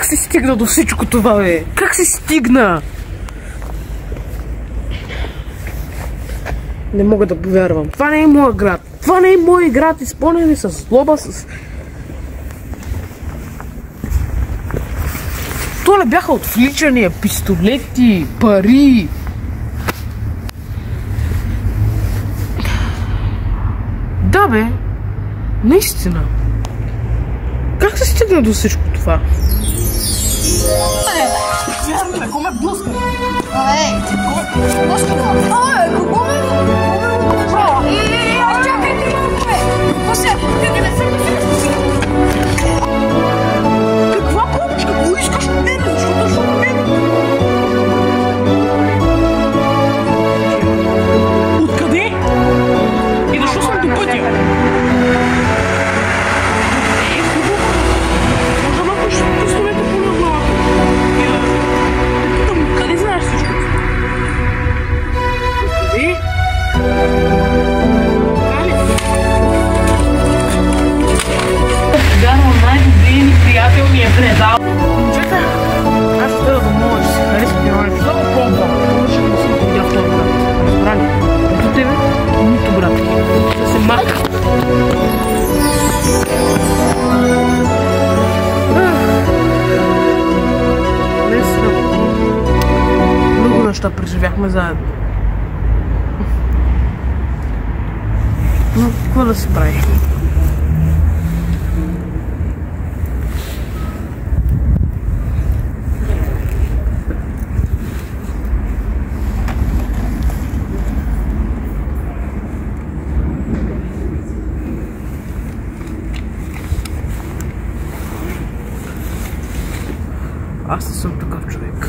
се стигна до всичко това, бе? Как се стигна? Не мога да повярвам. Това не е моя град. Това не е мой град. Изпълнени с злоба, с... То не бяха отвличания, пистолети, пари. Да, бе. Наистина. Как се стигна до всичко това? Какво ме блъска? Блъска ме? Какво ме? Чакайте малко, бе! Какво се? Каква помощ? Какво искаш от мен? Защо точно от мен? Откъде? И защо съм до пътя? Може малко ще пистолета по на главата. Къде знаеш всичко? Къде? Гарно, най-добрият ни приятел ми е предал. Момчета, аз ще да мога да си харесва героя. Ще го пробвам. Ще да съм ходя в този град. Разбрали? Ето тебе, нито брат. Да се маха. Много неща преживяхме заедно. Но какво да се прави? Аз не съм такъв човек.